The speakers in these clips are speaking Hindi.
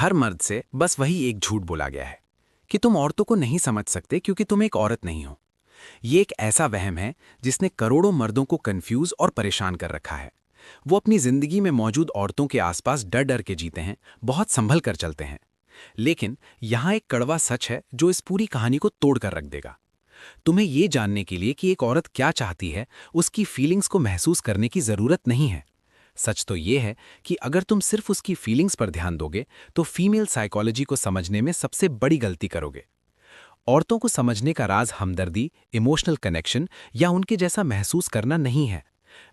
हर मर्द से बस वही एक झूठ बोला गया है कि तुम औरतों को नहीं समझ सकते क्योंकि तुम एक औरत नहीं हो। ये एक ऐसा वहम है जिसने करोड़ों मर्दों को कंफ्यूज और परेशान कर रखा है। वो अपनी जिंदगी में मौजूद औरतों के आसपास डर डर के जीते हैं, बहुत संभल कर चलते हैं। लेकिन यहाँ एक कड़वा सच है जो इस पूरी कहानी को तोड़ कर रख देगा। तुम्हें ये जानने के लिए कि एक औरत क्या चाहती है, उसकी फीलिंग्स को महसूस करने की जरूरत नहीं है। सच तो ये है कि अगर तुम सिर्फ उसकी फीलिंग्स पर ध्यान दोगे तो फीमेल साइकोलॉजी को समझने में सबसे बड़ी गलती करोगे। औरतों को समझने का राज हमदर्दी, इमोशनल कनेक्शन या उनके जैसा महसूस करना नहीं है।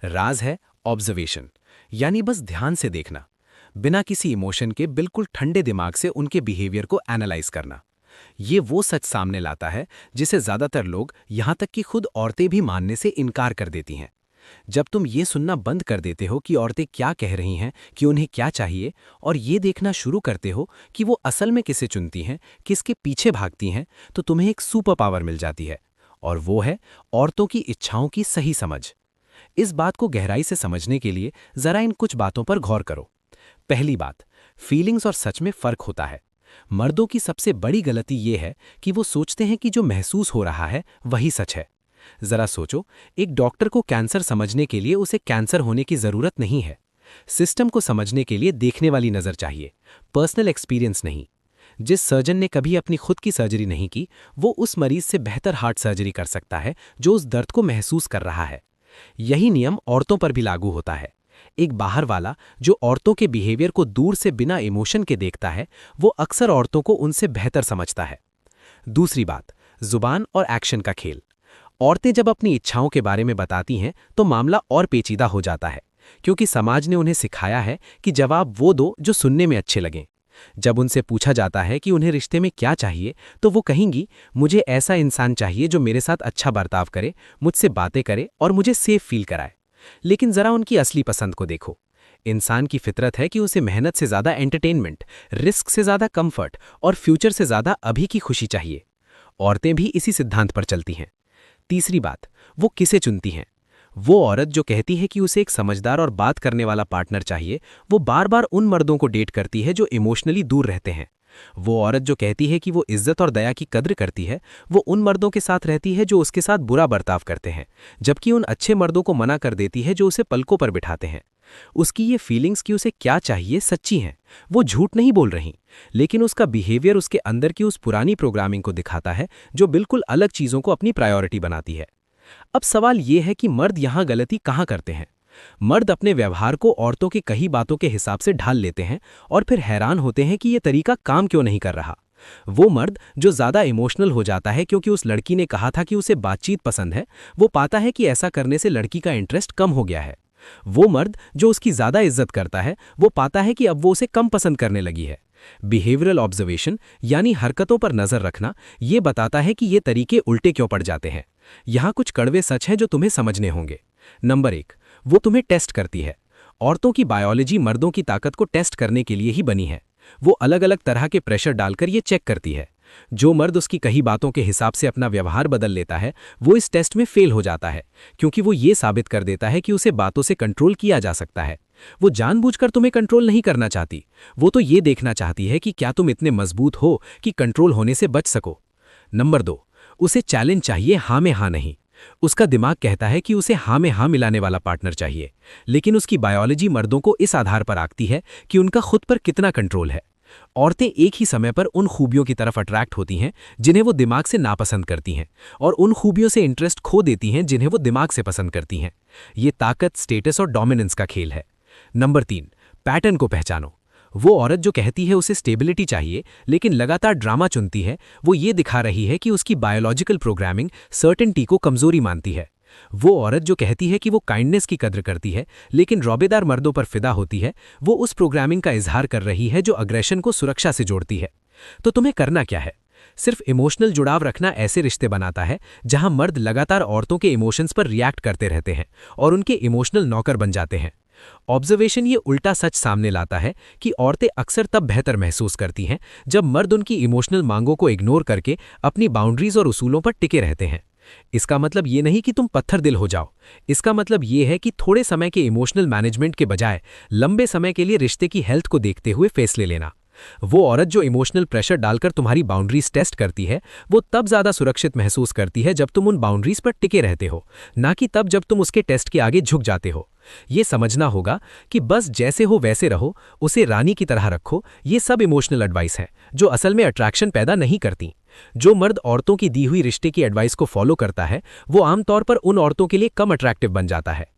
राज है ऑब्जर्वेशन, यानी बस ध्यान से देखना, बिना किसी इमोशन के बिल्कुल ठंडे दिमाग से उनके बिहेवियर को एनालाइज करना। ये वो सच सामने लाता है जिसे ज्यादातर लोग, यहां तक कि खुद औरतें भी मानने से इनकार कर देती हैं। जब तुम ये सुनना बंद कर देते हो कि औरतें क्या कह रही हैं, कि उन्हें क्या चाहिए, और ये देखना शुरू करते हो कि वो असल में किसे चुनती हैं, किसके पीछे भागती हैं, तो तुम्हें एक सुपर पावर मिल जाती है। और वो है औरतों की इच्छाओं की सही समझ। इस बात को गहराई से समझने के लिए जरा इन कुछ बातों पर गौर करो। पहली बात, फीलिंग्स और सच में फर्क होता है। मर्दों की सबसे बड़ी गलती ये है कि वो सोचते हैं कि जो महसूस हो रहा है वही सच है। जरा सोचो, एक डॉक्टर को कैंसर समझने के लिए उसे कैंसर होने की जरूरत नहीं है। सिस्टम को समझने के लिए देखने वाली नजर चाहिए, पर्सनल एक्सपीरियंस नहीं। जिस सर्जन ने कभी अपनी खुद की सर्जरी नहीं की, वो उस मरीज से बेहतर हार्ट सर्जरी कर सकता है जो उस दर्द को महसूस कर रहा है। यही नियम औरतों पर भी लागू होता है। एक बाहर वाला जो औरतों के बिहेवियर को दूर से बिना इमोशन के देखता है, वो अक्सर औरतों को उनसे बेहतर समझता है। दूसरी बात, जुबान और एक्शन का खेल। औरतें जब अपनी इच्छाओं के बारे में बताती हैं तो मामला और पेचीदा हो जाता है, क्योंकि समाज ने उन्हें सिखाया है कि जवाब वो दो जो सुनने में अच्छे लगें। जब उनसे पूछा जाता है कि उन्हें रिश्ते में क्या चाहिए, तो वो कहेंगी, मुझे ऐसा इंसान चाहिए जो मेरे साथ अच्छा बर्ताव करे, मुझसे बातें करे और मुझे सेफ फील कराए। लेकिन जरा उनकी असली पसंद को देखो। इंसान की फितरत है कि उसे मेहनत से ज्यादा एंटरटेनमेंट, रिस्क से ज्यादा कंफर्ट और फ्यूचर से ज्यादा अभी की खुशी चाहिए। औरतें भी इसी सिद्धांत पर चलती हैं। तीसरी बात, वो किसे चुनती हैं। वो औरत जो कहती है कि उसे एक समझदार और बात करने वाला पार्टनर चाहिए, वो बार बार उन मर्दों को डेट करती है जो इमोशनली दूर रहते हैं। वो औरत जो कहती है कि वो इज्जत और दया की कद्र करती है, वो उन मर्दों के साथ रहती है जो उसके साथ बुरा बर्ताव करते हैं, जबकि उन अच्छे मर्दों को मना कर देती है जो उसे पलकों पर बिठाते हैं। उसकी ये फीलिंग्स कि उसे क्या चाहिए सच्ची हैं, वो झूठ नहीं बोल रही, लेकिन उसका बिहेवियर उसके अंदर की उस पुरानी प्रोग्रामिंग को दिखाता है जो बिल्कुल अलग चीजों को अपनी प्रायोरिटी बनाती है। अब सवाल यह है कि मर्द यहां गलती कहां करते हैं। मर्द अपने व्यवहार को औरतों की कही बातों के हिसाब से ढाल लेते हैं और फिर हैरान होते हैं कि यह तरीका काम क्यों नहीं कर रहा। वो मर्द जो ज्यादा इमोशनल हो जाता है क्योंकि उस लड़की ने कहा था कि उसे बातचीत पसंद है, वो पाता है कि ऐसा करने से लड़की का इंटरेस्ट कम हो गया है। वो मर्द जो उसकी ज्यादा इज्जत करता है, वो पाता है कि अब वो उसे कम पसंद करने लगी है। बिहेवियरल ऑब्जर्वेशन, यानी हरकतों पर नजर रखना, ये बताता है कि ये तरीके उल्टे क्यों पड़ जाते हैं। यहां कुछ कड़वे सच हैं जो तुम्हें समझने होंगे। नंबर 1, वो तुम्हें टेस्ट करती है। औरतों की बायोलॉजी मर्दों की ताकत को टेस्ट करने के लिए ही बनी है। वो अलग अलग तरह के प्रेशर डालकर ये चेक करती है। जो मर्द उसकी कही बातों के हिसाब से अपना व्यवहार बदल लेता है, वो इस टेस्ट में फेल हो जाता है, क्योंकि वो ये साबित कर देता है कि उसे बातों से कंट्रोल किया जा सकता है। वो जानबूझकर तुम्हें कंट्रोल नहीं करना चाहती, वो तो ये देखना चाहती है कि क्या तुम इतने मजबूत हो कि कंट्रोल होने से बच सको। नंबर 2, उसे चैलेंज चाहिए, हाँ में हाँ नहीं। उसका दिमाग कहता है कि उसे हाँ में हाँ मिलाने वाला पार्टनर चाहिए, लेकिन उसकी बायोलॉजी मर्दों को इस आधार पर आंकती है कि उनका खुद पर कितना कंट्रोल है। औरतें एक ही समय पर उन खूबियों की तरफ अट्रैक्ट होती हैं जिन्हें वो दिमाग से नापसंद करती हैं, और उन खूबियों से इंटरेस्ट खो देती हैं जिन्हें वो दिमाग से पसंद करती हैं। ये ताकत, स्टेटस और डोमिनेंस का खेल है। नंबर 3, पैटर्न को पहचानो। वो औरत जो कहती है उसे स्टेबिलिटी चाहिए लेकिन लगातार ड्रामा चुनती है, वो ये दिखा रही है कि उसकी बायोलॉजिकल प्रोग्रामिंग सर्टेनिटी को कमजोरी मानती है। वो औरत जो कहती है कि वो काइंडनेस की कद्र करती है लेकिन रौबेदार मर्दों पर फिदा होती है, वो उस प्रोग्रामिंग का इजहार कर रही है जो अग्रेशन को सुरक्षा से जोड़ती है। तो तुम्हें करना क्या है? सिर्फ इमोशनल जुड़ाव रखना ऐसे रिश्ते बनाता है जहां मर्द लगातार औरतों के इमोशंस पर रिएक्ट करते रहते हैं और उनके इमोशनल नौकर बन जाते हैं। ऑब्जर्वेशन ये उल्टा सच सामने लाता है कि औरतें अक्सर तब बेहतर महसूस करती हैं जब मर्द उनकी इमोशनल मांगों को इग्नोर करके अपनी बाउंड्रीज और उसूलों पर टिके रहते हैं। इसका मतलब ये नहीं कि तुम पत्थर दिल हो जाओ, इसका मतलब ये है कि थोड़े समय के इमोशनल मैनेजमेंट के बजाय लंबे समय के लिए रिश्ते की हेल्थ को देखते हुए फैसले लेना। वो औरत जो इमोशनल प्रेशर डालकर तुम्हारी बाउंड्रीज टेस्ट करती है, वो तब ज़्यादा सुरक्षित महसूस करती है जब तुम उन बाउंड्रीज पर टिके रहते हो, ना कि तब जब तुम उसके टेस्ट के आगे झुक जाते हो। ये समझना होगा कि बस जैसे हो वैसे रहो, उसे रानी की तरह रखो, ये सब इमोशनल एडवाइस है जो असल में अट्रैक्शन पैदा नहीं करती। जो मर्द औरतों की दी हुई रिश्ते की एडवाइस को फॉलो करता है, वो आमतौर पर उन औरतों के लिए कम अट्रैक्टिव बन जाता है।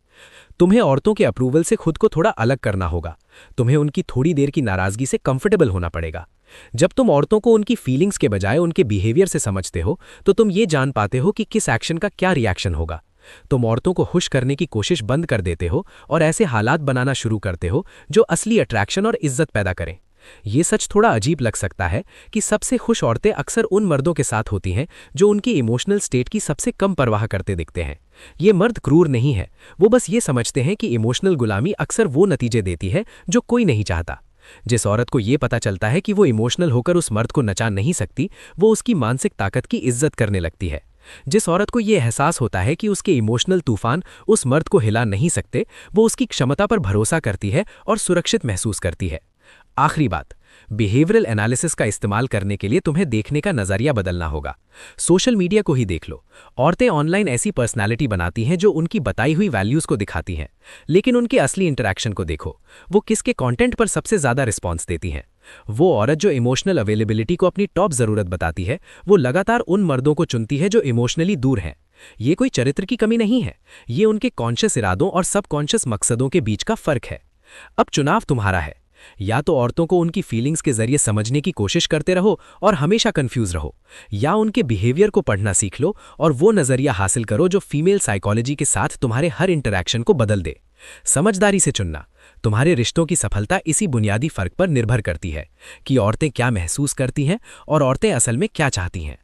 तुम्हें औरतों के अप्रूवल से खुद को थोड़ा अलग करना होगा। तुम्हें उनकी थोड़ी देर की नाराजगी से कंफर्टेबल होना पड़ेगा। जब तुम औरतों को उनकी फीलिंग्स के बजाय उनके बिहेवियर से समझते हो, तो तुम ये जान पाते हो कि किस एक्शन का क्या रिएक्शन होगा। तुम औरतों को खुश करने की कोशिश बंद कर देते हो और ऐसे हालात बनाना शुरू करते हो जो असली अट्रैक्शन और इज्जत पैदा करें। ये सच थोड़ा अजीब लग सकता है कि सबसे खुश औरतें अक्सर उन मर्दों के साथ होती हैं जो उनकी इमोशनल स्टेट की सबसे कम परवाह करते दिखते हैं। ये मर्द क्रूर नहीं है, वो बस ये समझते हैं कि इमोशनल गुलामी अक्सर वो नतीजे देती है जो कोई नहीं चाहता। जिस औरत को ये पता चलता है कि वो इमोशनल होकर उस मर्द को नचा नहीं सकती, वो उसकी मानसिक ताकत की इज्जत करने लगती है। जिस औरत को ये एहसास होता है कि उसके इमोशनल तूफान उस मर्द को हिला नहीं सकते, वो उसकी क्षमता पर भरोसा करती है और सुरक्षित महसूस करती है। आखिरी बात, बिहेवियरल एनालिसिस का इस्तेमाल करने के लिए तुम्हें देखने का नजरिया बदलना होगा। सोशल मीडिया को ही देख लो। औरतें ऑनलाइन ऐसी पर्सनालिटी बनाती हैं जो उनकी बताई हुई वैल्यूज को दिखाती हैं, लेकिन उनके असली इंटरैक्शन को देखो। वो किसके कंटेंट पर सबसे ज्यादा रिस्पॉन्स देती हैं। वो औरत जो इमोशनल अवेलेबिलिटी को अपनी टॉप जरूरत बताती है, वो लगातार उन मर्दों को चुनती है जो इमोशनली दूर हैं। ये कोई चरित्र की कमी नहीं है, ये उनके कॉन्शियस इरादों और सबकॉन्शियस मकसदों के बीच का फर्क है। अब चुनाव तुम्हारा है। या तो औरतों को उनकी फीलिंग्स के जरिए समझने की कोशिश करते रहो और हमेशा कंफ्यूज रहो, या उनके बिहेवियर को पढ़ना सीख लो और वो नजरिया हासिल करो जो फीमेल साइकोलॉजी के साथ तुम्हारे हर इंटरैक्शन को बदल दे। समझदारी से चुनना। तुम्हारे रिश्तों की सफलता इसी बुनियादी फर्क पर निर्भर करती है कि औरतें क्या महसूस करती हैं और औरतें असल में क्या चाहती हैं।